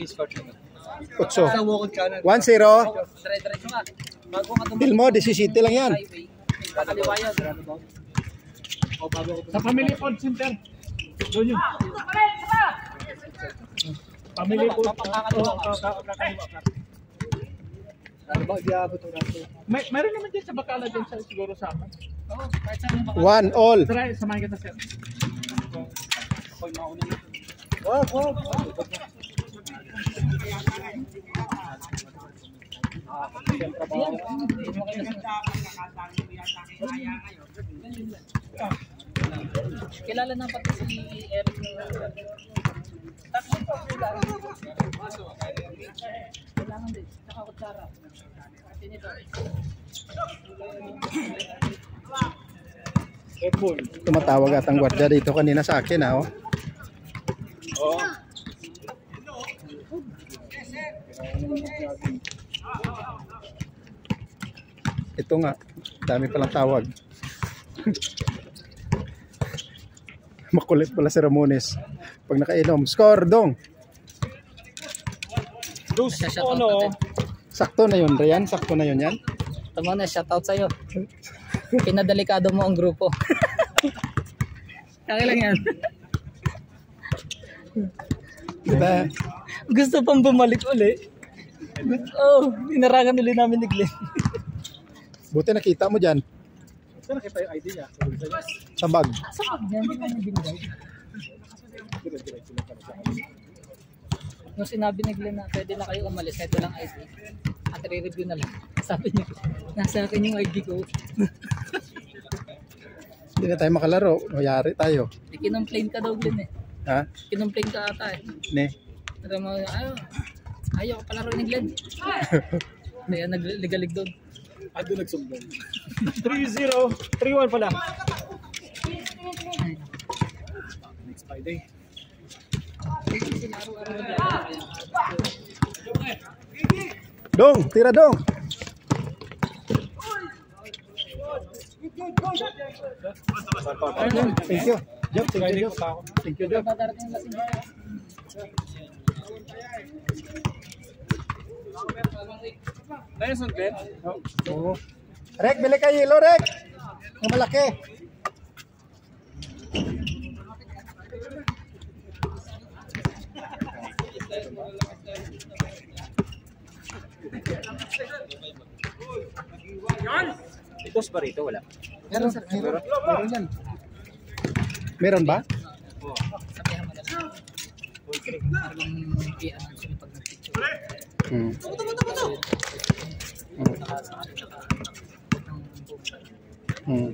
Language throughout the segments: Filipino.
8. 1-0. Dilmo, 17 lang yan. Sa Family Food Center. Doon yun. Family Food. Mayroon naman din sa Bacala din siguro sa akin. 1-all. Try, samahin kita sir. Kilala na pati si Eric. Kailangan din. Saka kutsara. Tumatawag at ang gwardiya dito kanina sa akin, ha? Ito nga, dami palang tawag. Makulit pala si Ramones pag nakainom. Score, Dong! Sakto na yun, Ryan? Sakto na yun yan? Tama na, shoutout sa'yo. Pinadelikado mo ang grupo. Kaya lang yan. Diba? Gusto pang bumalik uli. Oh, inarangan ulit namin ni Glenn. Buti nakita mo dyan. Saan nakita yung ID niya? Sa bag. Sa pag yan, hindi namin binigay. Nung sinabi ni Glenn na pwede na kayo umalis, ito lang ID. At re-review na lang. Sabi niya, nasa akin yung ID ko. Hindi na tayo makalaro. Mayari tayo. Kinumplain ka daw, Glenn eh. Ha? Kinumplain ka ata eh. Ne? Pero ayaw ka palaro ni Glenn. Kaya nagligalig doon. Ado nagsumbong. 3-0. 3-1 pala. Next Friday. Dong! Tira, Dong! Thank you. Job, thank you, Job. Thank you, Job. Nice one, Glenn. Oo. Rek, bili ka yelo, Rek! Ang malaki. Itos pa rito, wala. Meron, meron. Meron yan. Meron ba? Oo. Sabihan mo na lang. Parang i-announce mo pag nag-picture.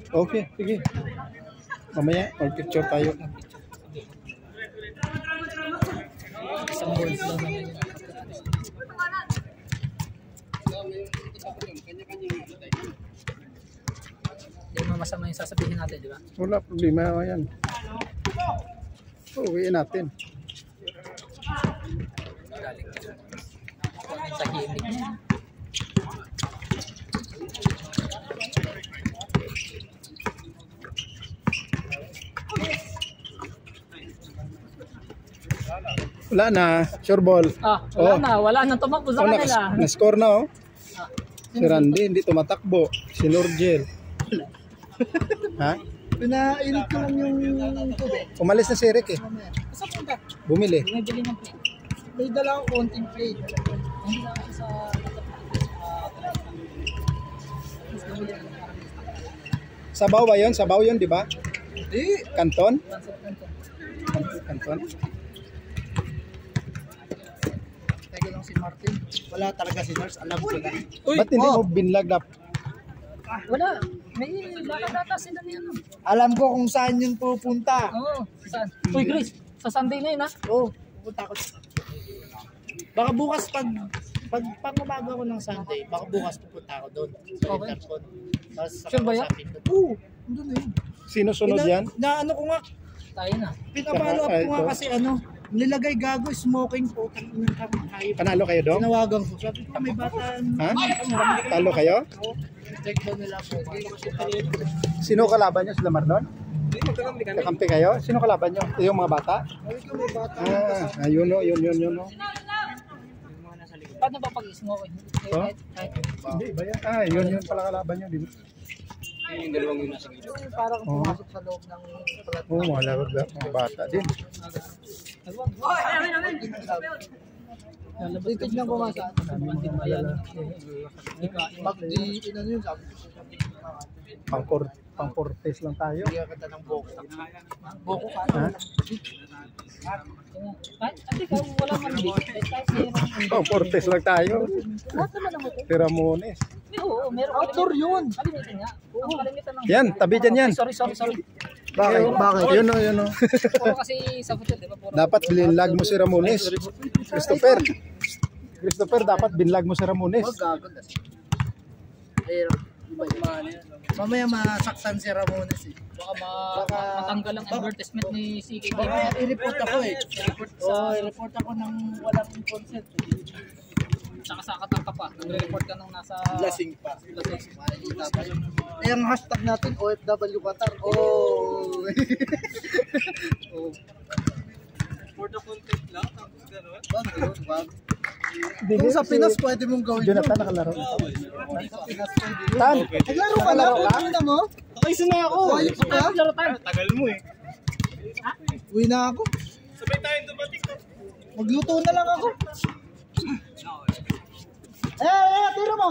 Okay, sige. Mamaya, mag-picture tayo. Isang words lang naman yun. Hindi mo masama yung sasabihin natin, di ba? Wala problema yan. Uwiin natin. Galing. Tahimik niya. Wala na, sure ball. Wala na, wala nang tumakbo sa kanila. Na-score na, oh. Si Randy, hindi tumatakbo. Si Nurgel. Ha? Pinainit ko lang yung tubig. Umalis na si Eric eh. Saan punta? Bumili. Bumibili ng plate. May dala akong konting plate. Hindi na ako sa... Sabaw ba yun? Sabaw yun, di ba? Hindi. Kanton? Kanton? Teka lang si Martin. Wala talaga si Nurse. Alam ko na. Ba't hindi mo binlag na? Wala. May lakad-data sila ni ano. Alam ko kung saan yun pupunta. Oo. Saan? Uy, Chris. Sa Sunday na yun, ha? Oo. Pupunta ako. Baka bukas pag umaga ko ng Sunday, baka bukas pupunta ako doon. Sa Okay. Interpon. Sure ba yan? Oo. Doon na yun. Sino sunod yan? Na ano ko nga. Tayo na. Pinapalo up ko nga kasi ano. Nilagay gago, smoking po. Panalo kayo doon? Tinawagan ko. Sabi ko may bata. Ha? Talo kayo? Check doon nila po. Sino kalaban nyo? Sila Mardon? Kakampi kayo? Sino kalaban nyo? Yung mga bata? Sabi ko may bata. Ayun o, yun o. paano ba pag-ismo ko? Oh? Hindi ba yan? Ah, yun pala kalaban nyo, di ba? Yung dalawang yun nasa gilid. Parang Oo. pumasok sa loob ng Oo, mga bata din. Titignan ko nga sa Hindi ba yan? pag di inano yun, sabi ko Pang-Cortez lang tayo. hindi ka ng boko. Boko ka. Ha? Ate ka, wala man di. Kahit mayroon. Pang-Cortez lang tayo. Lahat naman ang hotel. Tiramones. Oo, meron. Outdoor yun. Kalimitan nga. Ang kalimitan ng... Yan, tabi dyan yan. Sorry. Bakit? Yun o, yun o. Puro kasi sa hotel, di ba? Puro. Dapat binlag mo si Ramones. Christopher, dapat binlag mo si Ramones. Gago na. Mamaya masaktan si Ramones eh. Baka matanggal ang advertisement ni CK. Baka i-report ako eh. I-report ako ng walang consent. Saka sa katangka pa. Nagre-report ka nung nasa... Lasing pa. Makikita pa yun. Eh, ang hashtag natin, OFW Qatar. Oh! For the content lang, tapos gano'n. Wag. Kung sa Pinas, pwede mong gawin yun. Jonathan, nakalaro. Sa Pinas, pwede yun. Tan, Naglaro ka lang? Ano mo? Nakisa na ako. Ayos ka? Tagal mo eh. Uwi na ako. Sabay tayo dumating. Magluto na lang ako. Tira mo!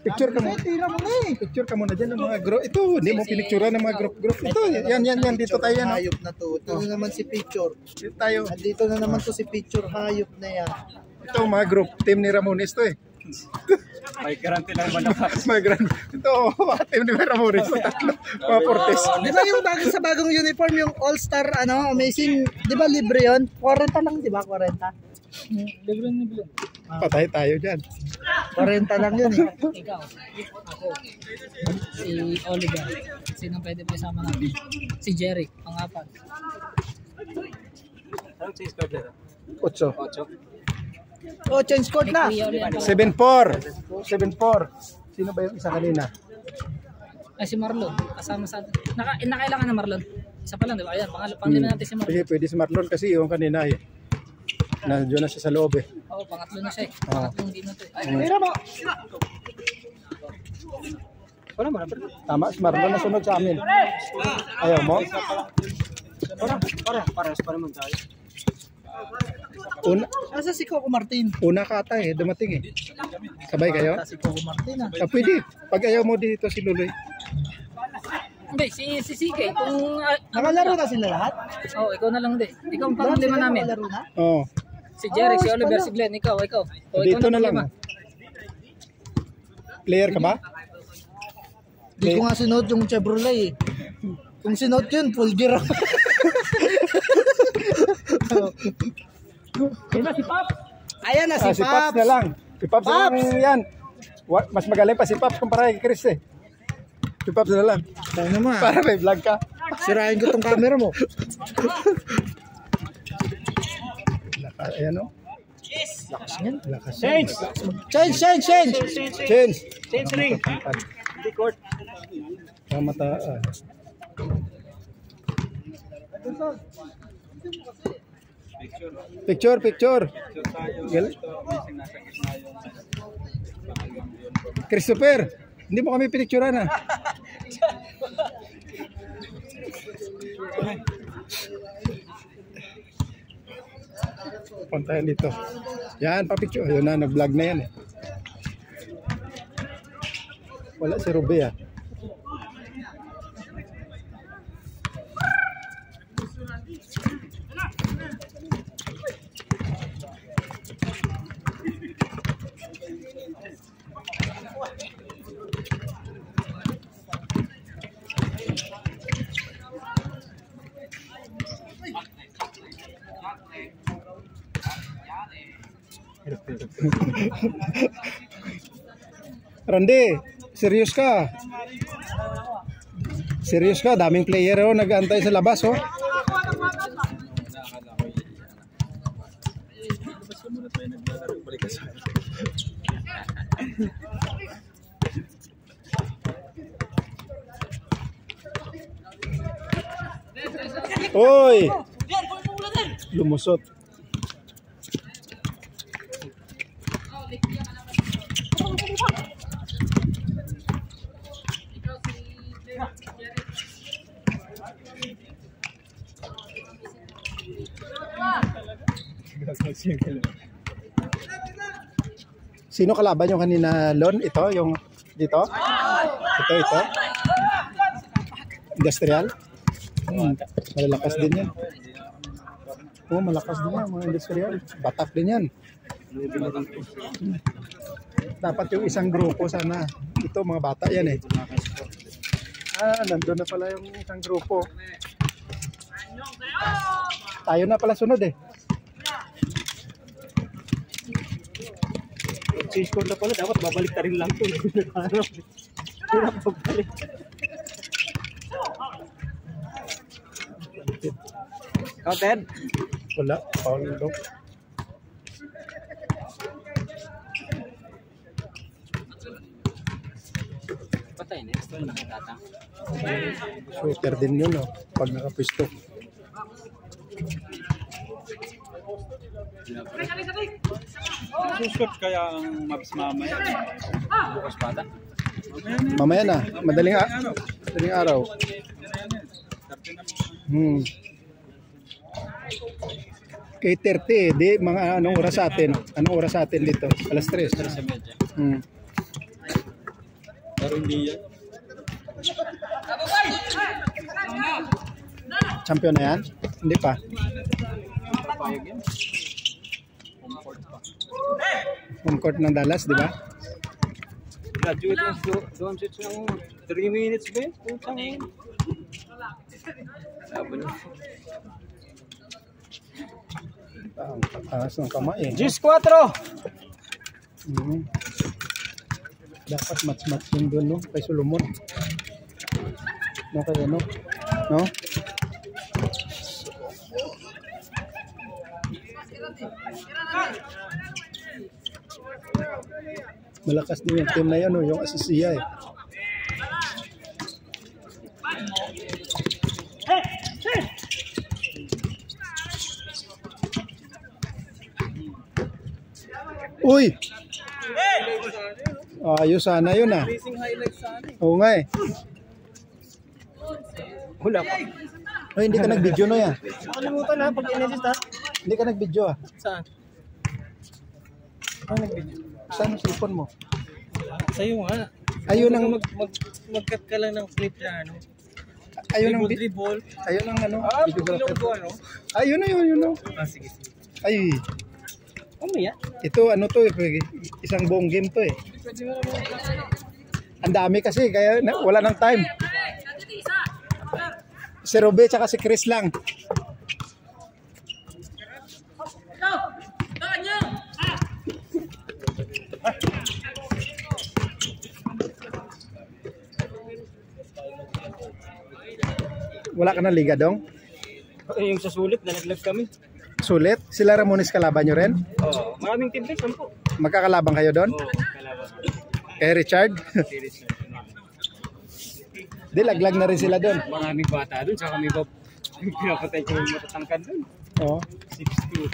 picture ka mo. Tira mo na eh. Picture ka muna dyan ng mga group. Ito, hindi mo pinicturean ng mga group. Ito, yan. Dito tayo yan. Hayop na to. Ito na naman si Picture. Dito tayo. Nandito na naman to si Picture. Hayop na yan. Ito, mga group. Team ni Ramones to eh. May garanti lang malakas. Mga grand. Ito, mga team ni Ramones. Tatlo. Mga Cortez. Di ba yung sa bagong uniform, yung all-star, amazing, di ba libre yun? 40 lang, di ba? 40? Libre. Patay tayo dyan. 40 lang yun eh. Ikaw, ako, si Oliver, sino pwede pa isama natin? Si Jerry, pang-apat. Anong change card nila? 8. Oh, change code na. 7-4. Sino ba yung isa kanina? Ay, si Marlon, kasama sa... Nakailangan na Marlon. Isa pa lang, di ba? Ayan, panglima natin si Marlon. Sige, pwede si Marlon kasi yung kanina eh. Nandiyo na siya sa loob eh. Oo, pangatlo na siya eh. Pangatlong game na to eh. Tira mo. Wala mo na. Tama, si Marlon na sunod sa amin. Ayaw mo? Parehas pa naman tayo. Nasa si Coco Martin. Una ka ata eh, dumating eh. Sabay kayo? Nasa si Coco Martin ah. Pwede. Pag ayaw mo dito si Luloy. Hindi, si CK, kung... Nakalaro na sila lahat? Oo, ikaw na lang din. Ikaw ang panglima namin. Nakalaro na? Oo. Si Jerry, si Oliver, si Glenn, ikaw. O, Dito ikaw na lang. panglima. Player ka ba? Di ko nga sinod yung Chevrolet eh. Kung sinod yun, full gear ako. Si Pop. Ayan na si Si Paps Paps. na lang. Si Paps na lang yan. Mas magaling pa si Paps kumpara kay Chris eh. Si Paps na lang. Tayo naman. Para may vlog ka. Sirain ko tong camera mo. Ayan o. Lakas niyan. Lakas. Change! Change. Change ring! Hindi court. Kamataan. Picture. Christopher, hindi mo kami pinicturean ah. Puntahan dito. Yan, papicture. Yun na, nag-vlog na yan eh. Wala si Ruby ah. Randy, serious ka? Serious ka? Daming player oh, nag-aantay sa labas oh. Oy! Lumusot. Sino kalaban yung kanina, Lon? Ito, yung dito? Ito. Industrial? Malalakas din yan. Oo, malakas din yan, mga industrial. Batak din yan. Dapat yung isang grupo sana. Ito, mga bata yan eh. Nandun na pala yung isang grupo. Tayo na pala sunod eh. Change code na pala, dapat babalik ta rin lang ito. Hirap pagbalik. Counted? Wala, foul daw. Patay na, gusto na nakatatang. Shooter din yun, oh, pag nakapwisto. Sushot kaya ang Mavs mamaya. Bukas pata. Mamaya na, madaling araw. Kay 30, di mga anong oras sa atin? Anong oras sa atin dito? Alas 3. Pero hindi yan. Champion na yan? Hindi pa. Home court ng Dallas, di ba? Graduate yung doon shoots ng 3 minutes ba yun? Putang yun. Laban na. Ang taas ng kamay eh. 10-4! Dapat match-match yun doon, no? Kay Solomon. No, kay ano? No? Malakas din yung team na yan, no? Yung Asisiya eh. Uy! Ayos sana yun ah. Oo nga eh. Wala pa. Ay, hindi ka nag-video no ya. Nakalimutan na pag in-edit ha. Hindi ka nag-video ah. Saan? Ano nag-video? Saan ang cellphone mo? Sa'yo nga. Ayun ang Mag-cut ka lang ng clip na ano. ayun ang Dribble. ayun ang ano. Ilong ko ano. Ayun na yun no. Sige. Ay, Umaya. ito ano to eh, isang buong game to eh. Ang dami kasi kaya wala nang time. Si Robe tsaka si Chris lang. Wala ka na liga dong? Yung sa sulit, nalaglag kami. Sulit? Sila Ramones kalaban nyo rin? Oo. Maraming team din, 10. Magkakalabang kayo doon? Oo, kalaban. Kay Richard? Di, laglag na rin sila doon. Maraming bata doon, saka kami pinapatay ko yung matatangkad doon. Oo. 6'2".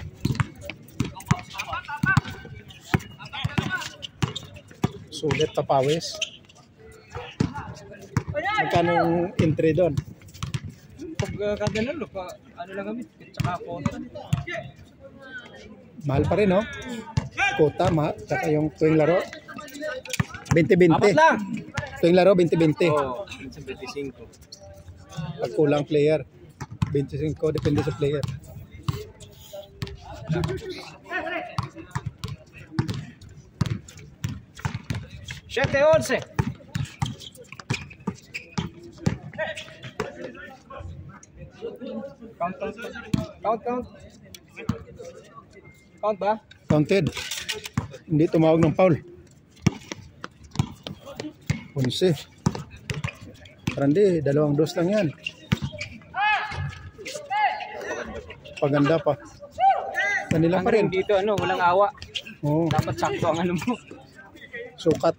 Sulit papawis. Magkano entry doon? Pag kagano, ano lang kami, tsaka konta. Mahal pa rin, no? Kota, tsaka yung tuwing laro. 20-20. Apat lang! Tuwing laro, 20-20. Oo, 25. Pag kulang player, 25, depende sa player. Siyete, 11. Count. Count ba? Counted. Hindi tumawag ng foul. 11. Randi, 2 dos lang yan. Paganda pa. Kanila pa rin. Dito, walang awa. Oo, Dapat sakto ang ano mo. sukat.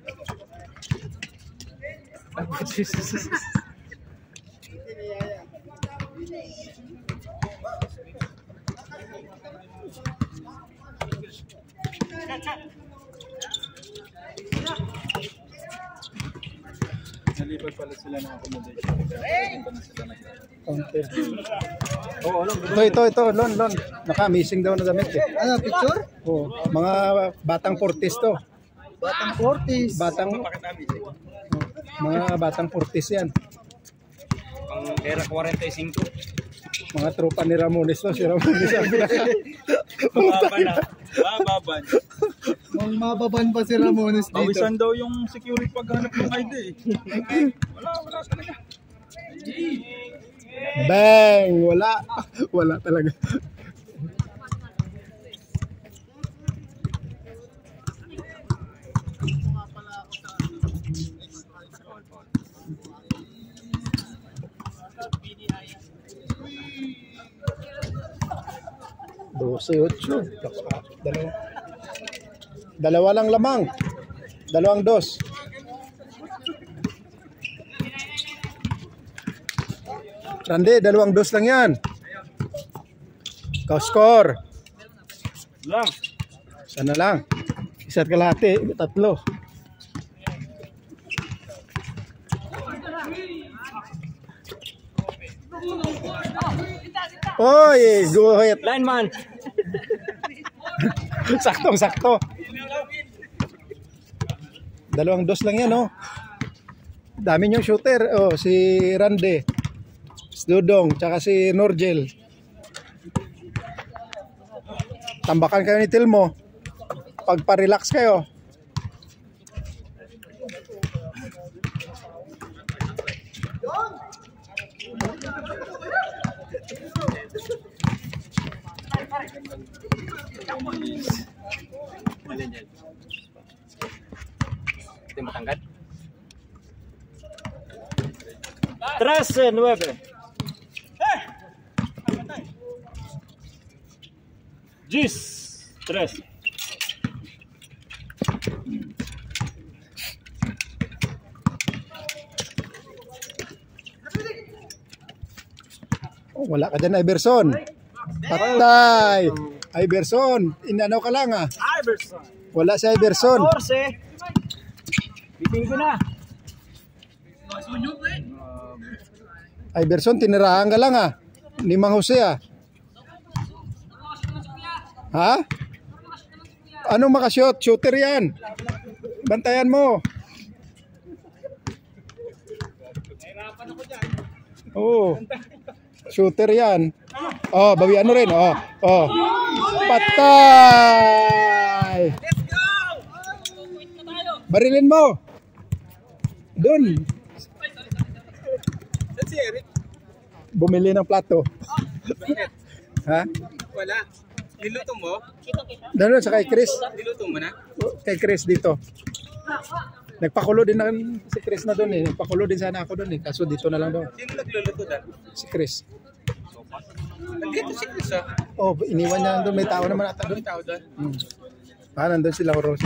Nalipat pala sila ng accommodation. Dito na sila Counter. Oo, alam. Ito, Lon. Naka-missing daw na damit eh. Ano, picture? Oo, mga batang 40s to. Batang 40s. Mga batang 40s yan. Pang era 45. Mga tropa ni Ramones to. Si Ramones ang pinaka. Mababan na. Mababan. Mang mababan pa si Ramones dito. Pawisan daw yung security paghanap ng ID eh. Wala talaga. Bang! Wala talaga. Dalawa lang lamang. 2-2. Randy, 2-2 lang yan. Ikaw score. Lang. Sana lang. 1 kalahati, 3. Oy, guhit. Lineman. Sakto. 2-2 lang yan, oh. Dami niyong shooter. Oh, si Randy, si Dudong, tsaka si Norgel. Tambakan kayo ni Tilmo. Pagpa-relax kayo. Ito yung matangkad. 13-9. 10-3. Oh, wala ka dyan, Iverson. Patay. Iverson, inanaw ka lang ah. Iverson. Wala si Iverson. 14. Biting ko na. Iverson, tinirahan ka lang ah. Ni Mang Jose ah. Ha? Anong makashot? Shooter yan. Bantayan mo. Oo. Shooter yan. Oh, bawian mo rin. Oh. Patay. Barilin mo. Doon. Bumili ng plato. Ha? Wala. Niluto mo? Doon sa kay Chris. Niluto mo na? Kay Chris dito. Nagpakulo din na si Chris na doon eh. Nagpakulo din sana ako doon eh. Kaso dito na lang doon. Sino nagluluto doon? Si Chris. Nandito si Chris ah. Oh, iniwan niya doon. May tao naman ata doon. May tao doon. Nandun si Lauro.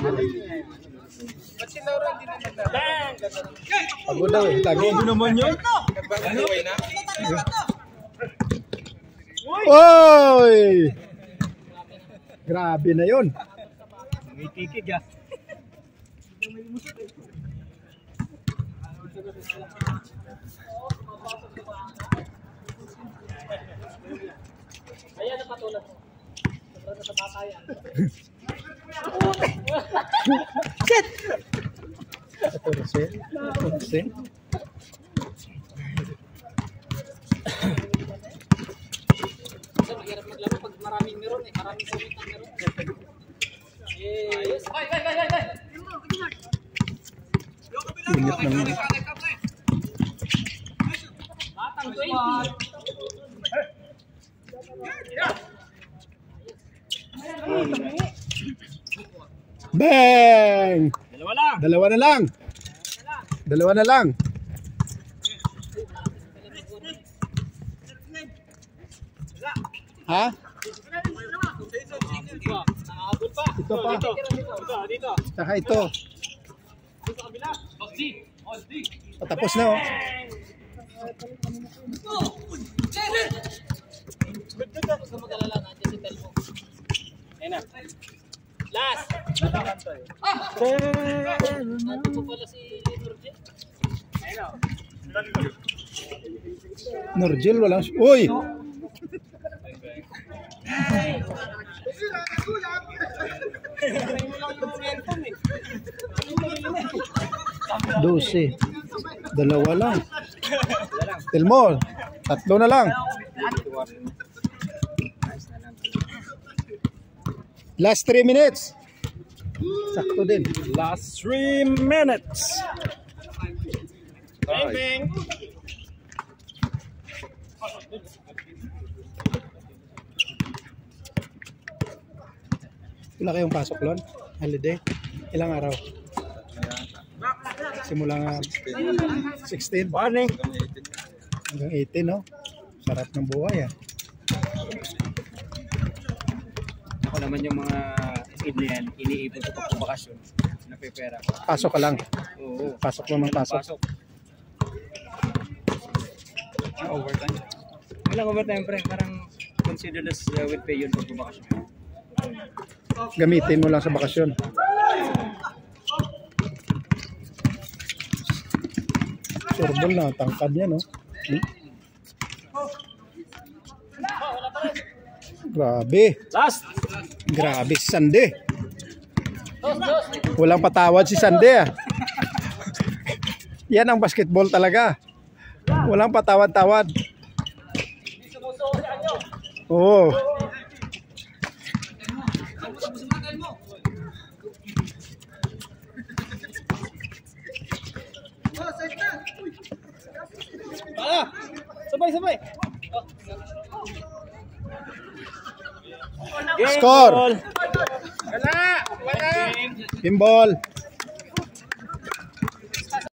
Ba't si Laura hindi naman na? Pagod daw eh. Lagi. Ano naman yun? Nagbabahiway na? Oy! Grabe na yun. May kikig ah. Ayan na patulad mo. Sobrang sa batayan. Shit! Ito na siya. Kasi mahirap maglaro pag maraming meron eh. Maraming sulit ang meron. Yes. Ay! Ingat naman. Batang 20. Bang! Dalawa lang. Dalawa na lang. Ha? Nakakabot pa. Ito pa. Dito. Saka ito. Dito kabila. Patapos na oh. Huwag ka mag-alala. Nandiyan si Telmo. Ayun na. Last! Nandiyan po pala si Norgel. Nurgel, walang... Uy! Dose. Dalawa lang. Tilmo, tatlo na lang. Last 3 minutes. Sakto din. Last 3 minutes. Bang! Wala kayong pasok, Lon? Holiday? Ilang araw? Simula nga 16 Morning. hanggang 18, no? Sarap ng buhay, ah. Ako naman yung mga kid na yan, iniipon ko pag bakasyon. Napipera ko. Pasok ka lang. Oo. Pasok naman pasok. Pasok. Overtime. Walang overtime, pre. Parang considered as with pay yun pag bakasyon. Gamitin mo lang sa bakasyon. Surbol na, tangkad niya, no? Grabe. Last! Grabe si Sande. Walang patawad si Sande, ah. Yan ang basketball talaga. Walang patawad-tawad. Oo. Sabay! Score. Wala! Pinball.